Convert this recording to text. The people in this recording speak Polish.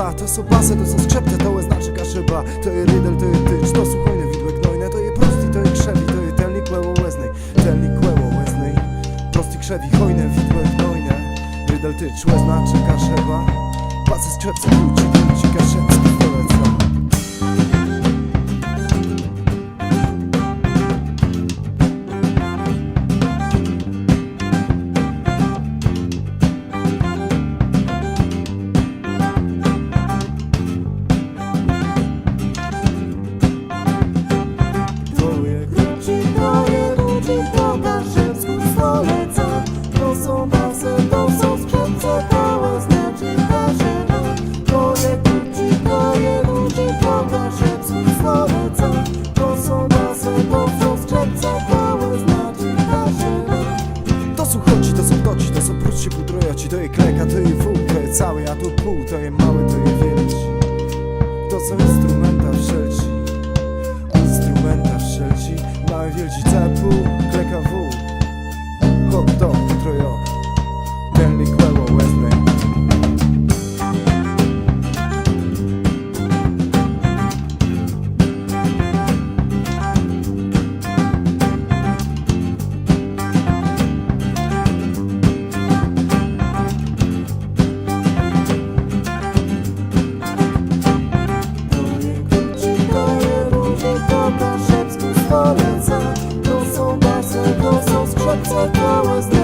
stolca. To są basy, to są skrzepce, to znaczy kaszyba. To je rydel, to je tycz, to są hojne widłe gnojne. To je prosti, to je krzewi, to je telnik kłeło łeznej. Telnik kłeło łeznej. Prosti krzewi, hojne widłe gnojne. Rydel, tycz, łezna czy kaszyba. Basy, skrzepce, króci, kaszewski stolca. To są toci, to są próci, pudrojoci. To je kleka, to je wół, to je cały, a tu pół. To je mały, to je wielci. To są instrumenta wszelci. Instrumenta wszelci. Mały, wielci, cały pół, kleka wół. Hop, to, pudrojok. Telnik kłeło łeznej. To są basy, to są skrzepce, to jest